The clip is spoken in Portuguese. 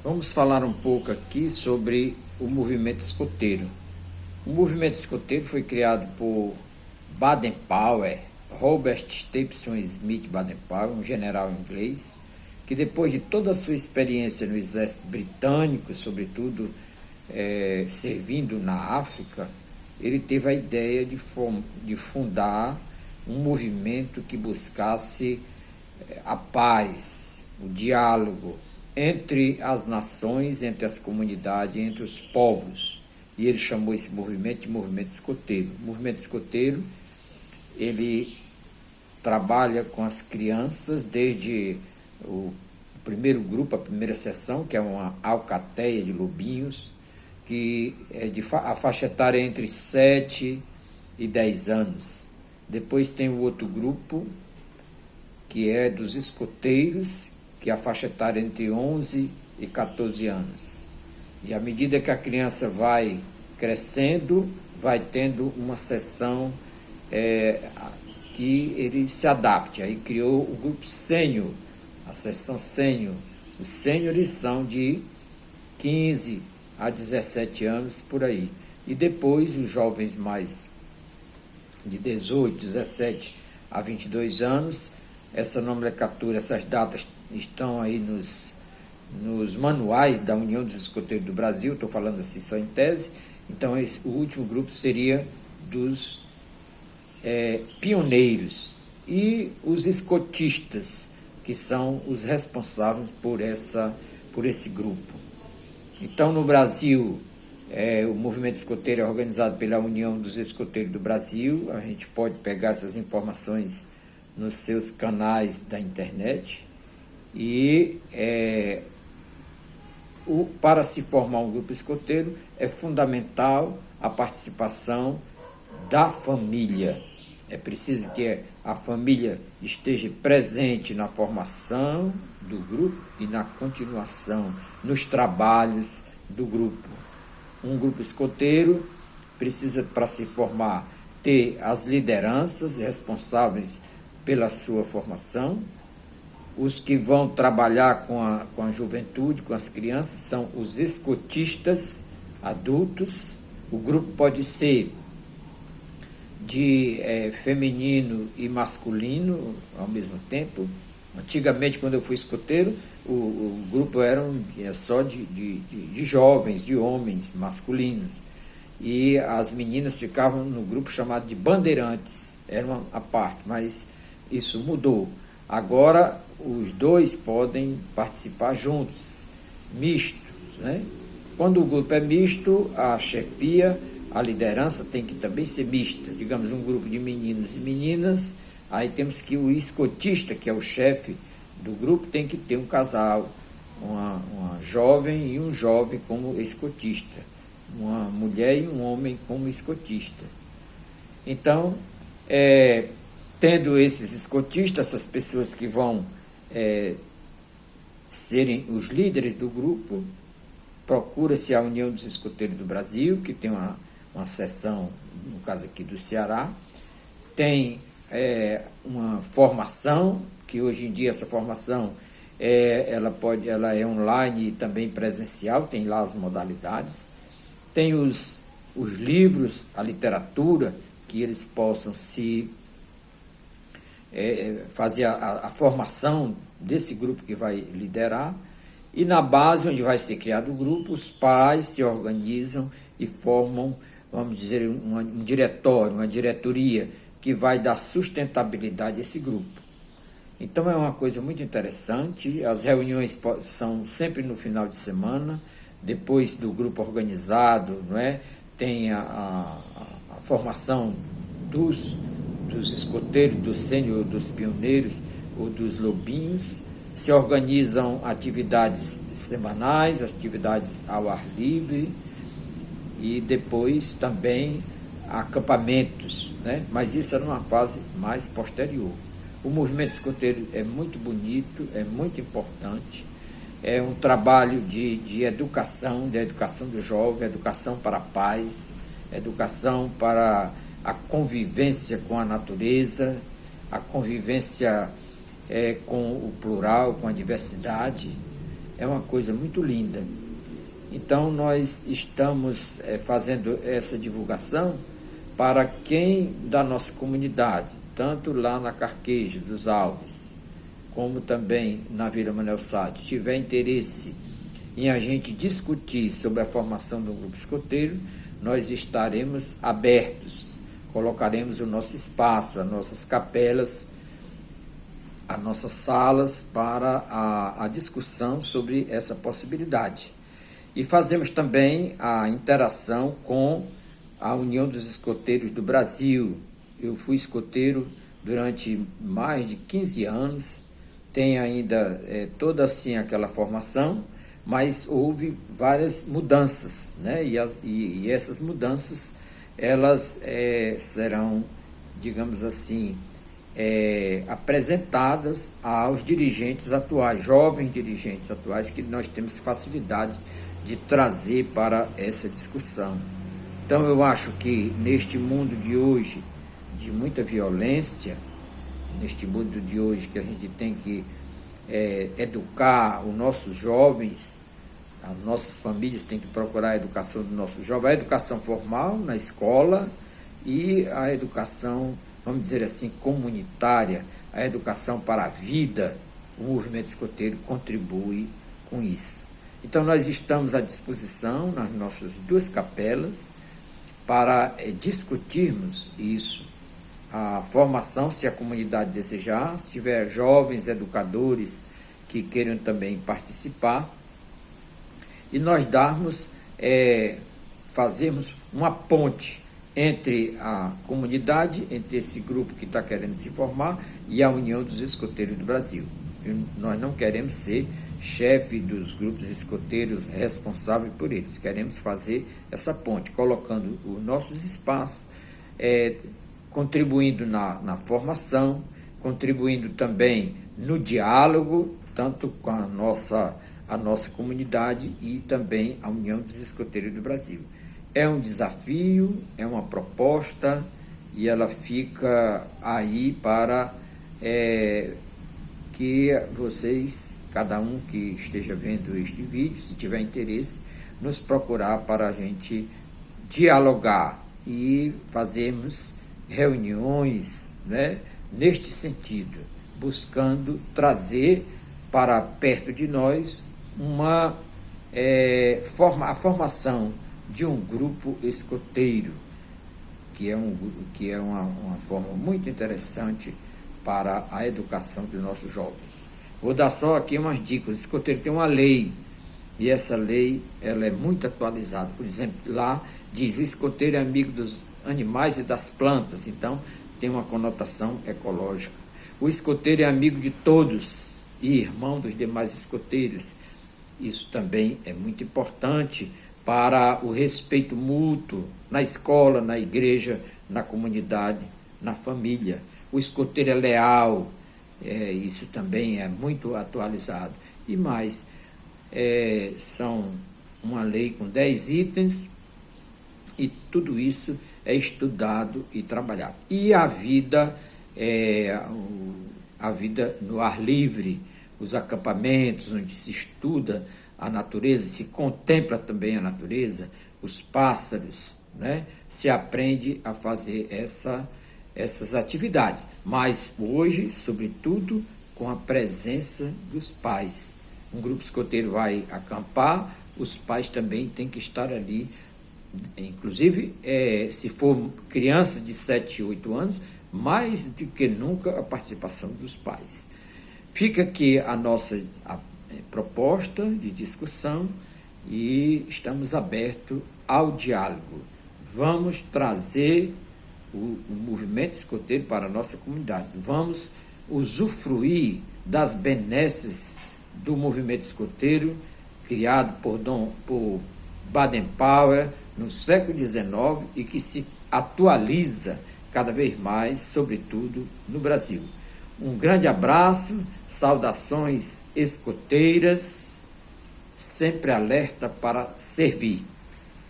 Vamos falar um pouco aqui sobre o movimento escoteiro. O movimento escoteiro foi criado por Baden-Powell, Robert Stephenson Smith Baden-Powell, um general inglês, que depois de toda a sua experiência no exército britânico, sobretudo servindo na África, ele teve a ideia de fundar um movimento que buscasse a paz, o diálogo entre as nações, entre as comunidades, entre os povos. E ele chamou esse movimento de movimento escoteiro. O movimento escoteiro, ele trabalha com as crianças desde o primeiro grupo, a primeira seção, que é uma alcateia de lobinhos, que é a faixa etária é entre 7 e 10 anos. Depois tem o outro grupo, que é dos escoteiros, que a faixa etária é entre 11 e 14 anos. E à medida que a criança vai crescendo, vai tendo uma seção que ele se adapte. Aí criou o grupo sênior, a seção sênior. Os sêniores são de 15 a 17 anos, por aí. E depois os jovens mais de 18, 17 a 22 anos, essa nomenclatura, essas datas estão aí nos manuais da União dos Escoteiros do Brasil, estou falando assim só em tese. Então o último grupo seria dos pioneiros e os escotistas, que são os responsáveis por esse grupo. Então no Brasil, o movimento escoteiro é organizado pela União dos Escoteiros do Brasil. A gente pode pegar essas informações nos seus canais da internet. E para se formar um grupo escoteiro é fundamental a participação da família. É preciso que a família esteja presente na formação do grupo e na continuação, nos trabalhos do grupo. Um grupo escoteiro precisa, para se formar, ter as lideranças responsáveis pela sua formação. Os que vão trabalhar com a juventude, com as crianças, são os escotistas adultos. O grupo pode ser de feminino e masculino ao mesmo tempo. Antigamente, quando eu fui escoteiro, o grupo era só de jovens, de homens masculinos. E as meninas ficavam no grupo chamado de bandeirantes, era uma a parte, mas isso mudou. Agora, os dois podem participar juntos, mistos, né? Quando o grupo é misto, a chefia, a liderança tem que também ser mista. Digamos, um grupo de meninos e meninas, aí temos que o escotista, que é o chefe do grupo, tem que ter um casal, uma jovem e um jovem como escotista, uma mulher e um homem como escotista. Então, tendo esses escotistas, essas pessoas que vão serem os líderes do grupo, procura-se a União dos Escoteiros do Brasil, que tem uma seção, no caso aqui do Ceará, tem uma formação, que hoje em dia essa formação ela é online e também presencial, tem lá as modalidades, tem os livros, a literatura, que eles possam fazer a formação desse grupo que vai liderar. E na base onde vai ser criado o grupo, os pais se organizam e formam, vamos dizer, um diretório, uma diretoria, que vai dar sustentabilidade a esse grupo. Então é uma coisa muito interessante. As reuniões são sempre no final de semana, depois do grupo organizado, não é? Tem a formação dos escoteiros, dos sênior, dos pioneiros ou dos lobinhos. Se organizam atividades semanais, atividades ao ar livre e depois também acampamentos, né? Mas isso é numa fase mais posterior. O movimento escoteiro é muito bonito, é muito importante, é um trabalho de educação do jovem, educação para a paz, educação para a convivência com a natureza, a convivência com o plural, com a diversidade, é uma coisa muito linda. Então, nós estamos fazendo essa divulgação para quem da nossa comunidade, tanto lá na Carqueja dos Alves, como também na Vila Manuel Sade, tiver interesse em a gente discutir sobre a formação do grupo escoteiro, nós estaremos abertos, colocaremos o nosso espaço, as nossas capelas, as nossas salas para a discussão sobre essa possibilidade. E fazemos também a interação com a União dos Escoteiros do Brasil. Eu fui escoteiro durante mais de 15 anos, tenho ainda toda assim aquela formação, mas houve várias mudanças, né? E essas mudanças, elas serão, digamos assim, apresentadas aos dirigentes atuais, jovens dirigentes atuais, que nós temos facilidade de trazer para essa discussão. Então, eu acho que neste mundo de hoje, de muita violência, neste mundo de hoje que a gente tem que educar os nossos jovens, as nossas famílias têm que procurar a educação do nosso jovem, a educação formal na escola e a educação, vamos dizer assim, comunitária, a educação para a vida. O movimento escoteiro contribui com isso. Então, nós estamos à disposição nas nossas 2 capelas para discutirmos isso, a formação, se a comunidade desejar, se tiver jovens educadores que queiram também participar, e nós fazermos uma ponte entre a comunidade, entre esse grupo que está querendo se formar e a União dos Escoteiros do Brasil. Nós não queremos ser chefe dos grupos escoteiros responsáveis por eles. Queremos fazer essa ponte, colocando os nossos espaços, contribuindo na formação, contribuindo também no diálogo, tanto com a nossa comunidade e também a União dos Escoteiros do Brasil. É um desafio, é uma proposta e ela fica aí para que vocês, cada um que esteja vendo este vídeo, se tiver interesse, nos procurar para a gente dialogar e fazermos reuniões, né, neste sentido, buscando trazer para perto de nós a formação de um grupo escoteiro, que é uma forma muito interessante para a educação dos nossos jovens. Vou dar só aqui umas dicas. O escoteiro tem uma lei, e essa lei ela é muito atualizada. Por exemplo, lá diz: o escoteiro é amigo dos animais e das plantas, então tem uma conotação ecológica. O escoteiro é amigo de todos e irmão dos demais escoteiros. Isso também é muito importante para o respeito mútuo na escola, na igreja, na comunidade, na família. O escoteiro é leal, isso também é muito atualizado. E mais, são uma lei com 10 itens e tudo isso é estudado e trabalhado. E a vida no ar livre, os acampamentos onde se estuda a natureza, se contempla também a natureza, os pássaros, né? Se aprende a fazer essas atividades. Mas hoje, sobretudo, com a presença dos pais. Um grupo escoteiro vai acampar, os pais também têm que estar ali. Inclusive, se for criança de 7, 8 anos, mais do que nunca a participação dos pais. Fica aqui a nossa proposta de discussão e estamos abertos ao diálogo. Vamos trazer o movimento escoteiro para a nossa comunidade. Vamos usufruir das benesses do movimento escoteiro criado por Baden-Powell no século XIX e que se atualiza cada vez mais, sobretudo no Brasil. Um grande abraço, saudações escoteiras, sempre alerta para servir.